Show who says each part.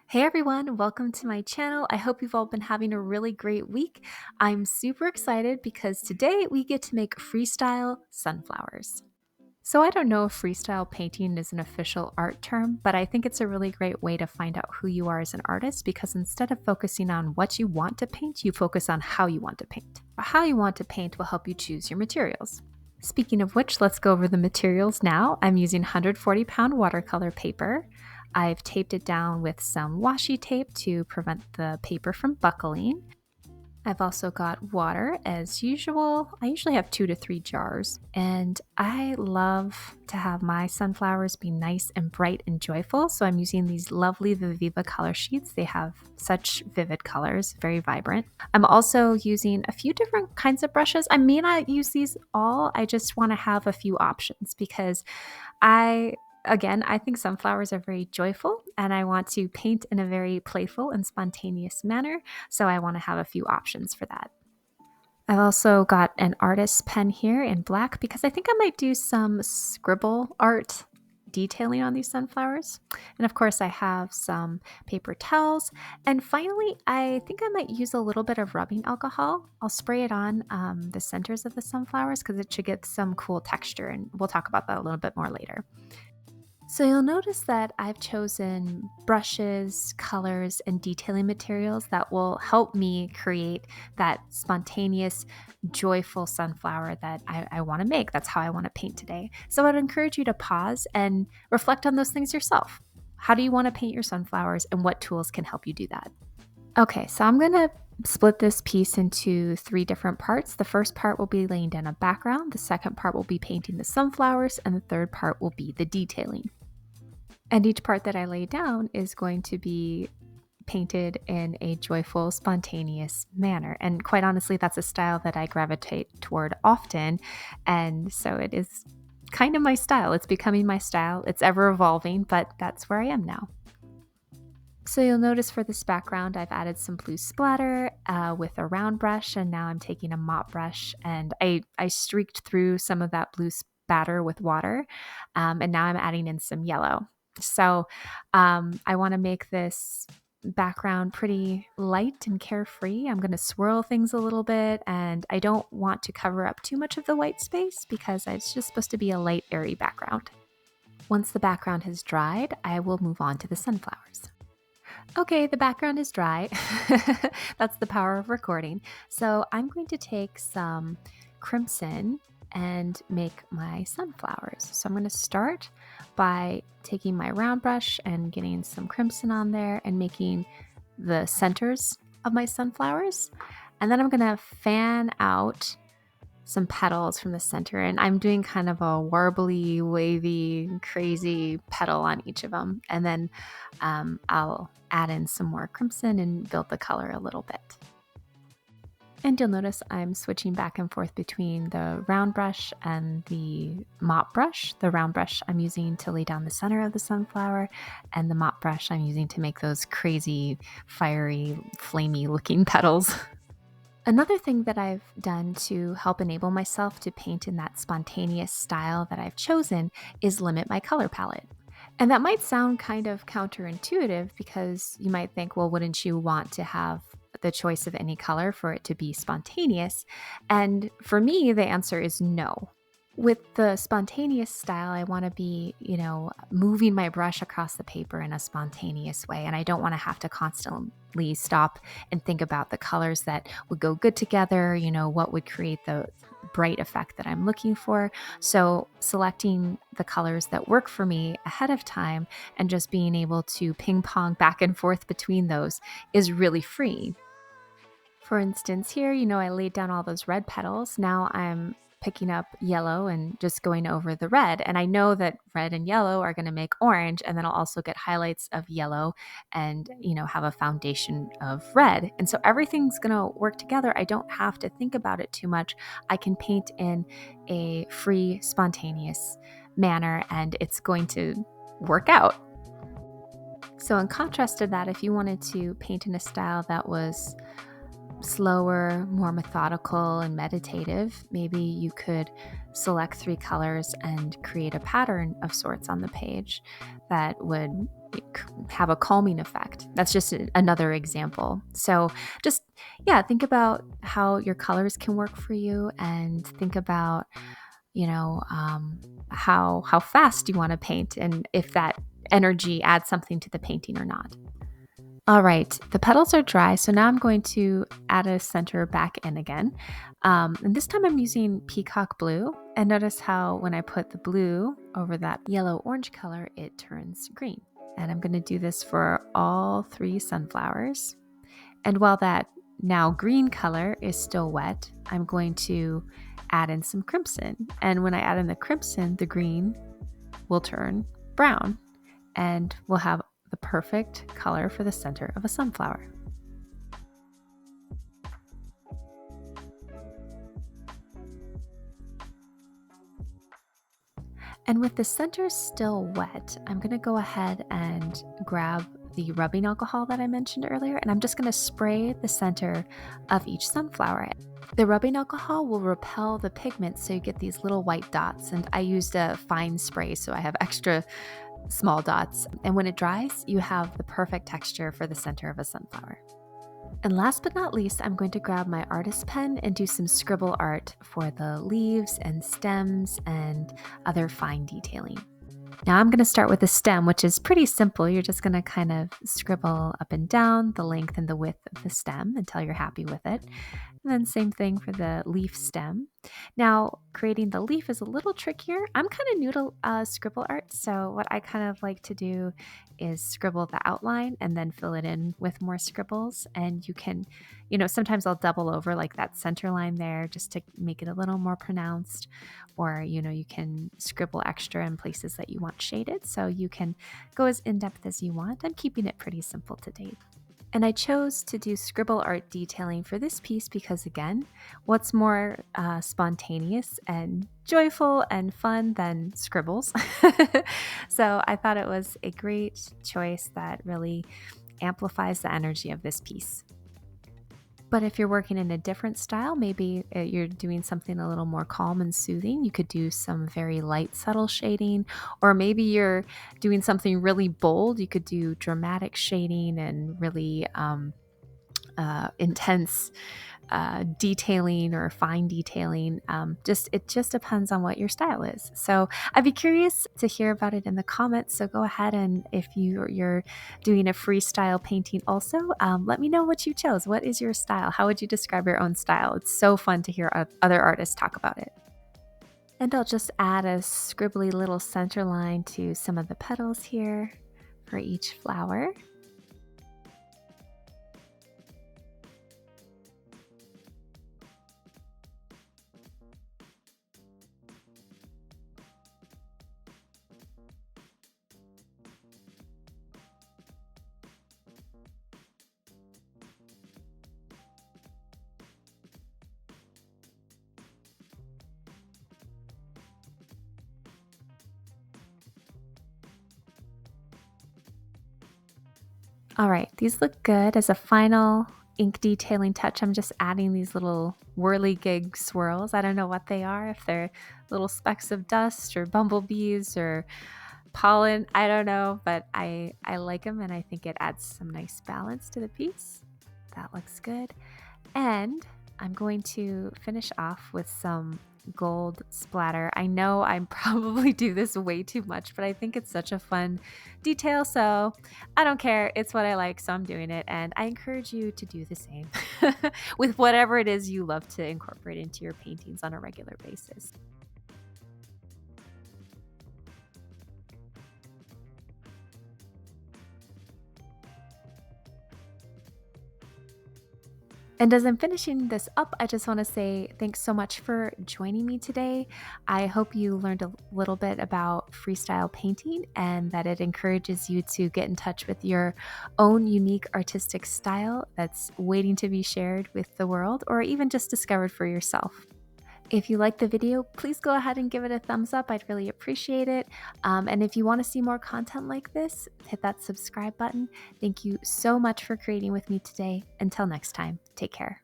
Speaker 1: Hey everyone, welcome to my channel. I hope you've all been having a really great week. I'm super excited because today we get to make freestyle sunflowers. So I don't know if freestyle painting is an official art term, but I think it's a really great way to find out who you are as an artist because instead of focusing on what you want to paint, you focus on how you want to paint. How you want to paint will help you choose your materials. Speaking of which, let's go over the materials now. I'm using 140-pound watercolor paper. I've taped it down with some washi tape to prevent the paper from buckling. I've also got water as usual. I usually have 2 to 3 jars, and I love to have my sunflowers be nice and bright and joyful. So I'm using these lovely Viviva color sheets. They have such vivid colors, very vibrant. I'm also using a few different kinds of brushes. I may not use these all. I just want to have a few options because I think sunflowers are very joyful and I want to paint in a very playful and spontaneous manner. So I want to have a few options for that. I've also got an artist's pen here in black because I think I might do some scribble art detailing on these sunflowers. And of course, I have some paper towels. And finally, I think I might use a little bit of rubbing alcohol. I'll spray it on the centers of the sunflowers because it should get some cool texture. And we'll talk about that a little bit more later. So you'll notice that I've chosen brushes, colors, and detailing materials that will help me create that spontaneous, joyful sunflower that I want to make. That's how I want to paint today. So I'd encourage you to pause and reflect on those things yourself. How do you want to paint your sunflowers and what tools can help you do that? Okay, so I'm going to split this piece into 3 different parts. The first part will be laying down a background, the second part will be painting the sunflowers, and the third part will be the detailing. And each part that I lay down is going to be painted in a joyful, spontaneous manner. And quite honestly, that's a style that I gravitate toward often. And so it is kind of my style. It's becoming my style. It's ever evolving, but that's where I am now. So you'll notice for this background, I've added some blue splatter with a round brush, and now I'm taking a mop brush and I streaked through some of that blue spatter with water, and now I'm adding in some yellow. So I want to make this background pretty light and carefree. I'm going to swirl things a little bit, and I don't want to cover up too much of the white space because it's just supposed to be a light, airy background. Once the background has dried, I will move on to the sunflowers. Okay, the background is dry. That's the power of recording. So I'm going to take some crimson and make my sunflowers. So I'm going to start by taking my round brush and getting some crimson on there and making the centers of my sunflowers. And then I'm going to fan out some petals from the center, and I'm doing kind of a warbly, wavy, crazy petal on each of them. And then I'll add in some more crimson and build the color a little bit. And you'll notice I'm switching back and forth between the round brush and the mop brush. The round brush I'm using to lay down the center of the sunflower, and the mop brush I'm using to make those crazy, fiery, flamey looking petals. Another thing that I've done to help enable myself to paint in that spontaneous style that I've chosen is limit my color palette. And that might sound kind of counterintuitive because you might think, well, wouldn't you want to have the choice of any color for it to be spontaneous? And for me, the answer is no. With the spontaneous style, I want to be, moving my brush across the paper in a spontaneous way. And I don't want to have to constantly stop and think about the colors that would go good together, what would create the bright effect that I'm looking for. So selecting the colors that work for me ahead of time and just being able to ping pong back and forth between those is really free. For instance, here, I laid down all those red petals. Now I'm picking up yellow and just going over the red. And I know that red and yellow are going to make orange. And then I'll also get highlights of yellow and, have a foundation of red. And so everything's going to work together. I don't have to think about it too much. I can paint in a free, spontaneous manner and it's going to work out. So in contrast to that, if you wanted to paint in a style that was slower, more methodical and meditative, maybe you could select 3 colors and create a pattern of sorts on the page that would have a calming effect. That's just another example. So just, yeah, think about how your colors can work for you, and think about, how fast you want to paint, and if that energy adds something to the painting or not. All right, the petals are dry, so now I'm going to add a center back in again. And this time I'm using peacock blue. And notice how when I put the blue over that yellow-orange color, it turns green. And I'm going to do this for all 3 sunflowers. And while that now green color is still wet, I'm going to add in some crimson. And when I add in the crimson, the green will turn brown, and we'll have the perfect color for the center of a sunflower. And with the center still wet, I'm going to go ahead and grab the rubbing alcohol that I mentioned earlier, and I'm just going to spray the center of each sunflower. The rubbing alcohol will repel the pigment, so you get these little white dots, and I used a fine spray, so I have extra small dots. And when it dries, you have the perfect texture for the center of a sunflower. And last but not least, I'm going to grab my artist pen and do some scribble art for the leaves and stems and other fine detailing. Now I'm going to start with the stem, which is pretty simple. You're just going to kind of scribble up and down the length and the width of the stem until you're happy with it. And then same thing for the leaf stem. Now, creating the leaf is a little trickier. I'm kind of new to scribble art, so what I kind of like to do is scribble the outline and then fill it in with more scribbles. And you can, sometimes I'll double over like that center line there just to make it a little more pronounced. Or, you can scribble extra in places that you want shaded, so you can go as in-depth as you want. I'm keeping it pretty simple to date. And I chose to do scribble art detailing for this piece because, again, what's more spontaneous and joyful and fun than scribbles? So I thought it was a great choice that really amplifies the energy of this piece. But if you're working in a different style, maybe you're doing something a little more calm and soothing, you could do some very light, subtle shading. Or maybe you're doing something really bold, you could do dramatic shading and really intense detailing or fine detailing. It just depends on what your style is. So I'd be curious to hear about it in the comments. So go ahead, and if you're doing a freestyle painting also, let me know what you chose. What is your style? How would you describe your own style? It's so fun to hear other artists talk about it. And I'll just add a scribbly little center line to some of the petals here for each flower. All right, these look good. As a final ink detailing touch, I'm just adding these little whirligig swirls. I don't know what they are, if they're little specks of dust or bumblebees or pollen. I don't know, but I like them, and I think it adds some nice balance to the piece. That looks good. And I'm going to finish off with some gold splatter. I know I probably do this way too much, but I think it's such a fun detail, so I don't care. It's what I like, so I'm doing it, and I encourage you to do the same with whatever it is you love to incorporate into your paintings on a regular basis. And as I'm finishing this up, I just want to say thanks so much for joining me today. I hope you learned a little bit about freestyle painting and that it encourages you to get in touch with your own unique artistic style that's waiting to be shared with the world, or even just discovered for yourself. If you liked the video, please go ahead and give it a thumbs up. I'd really appreciate it. And if you want to see more content like this, hit that subscribe button. Thank you so much for creating with me today. Until next time, take care.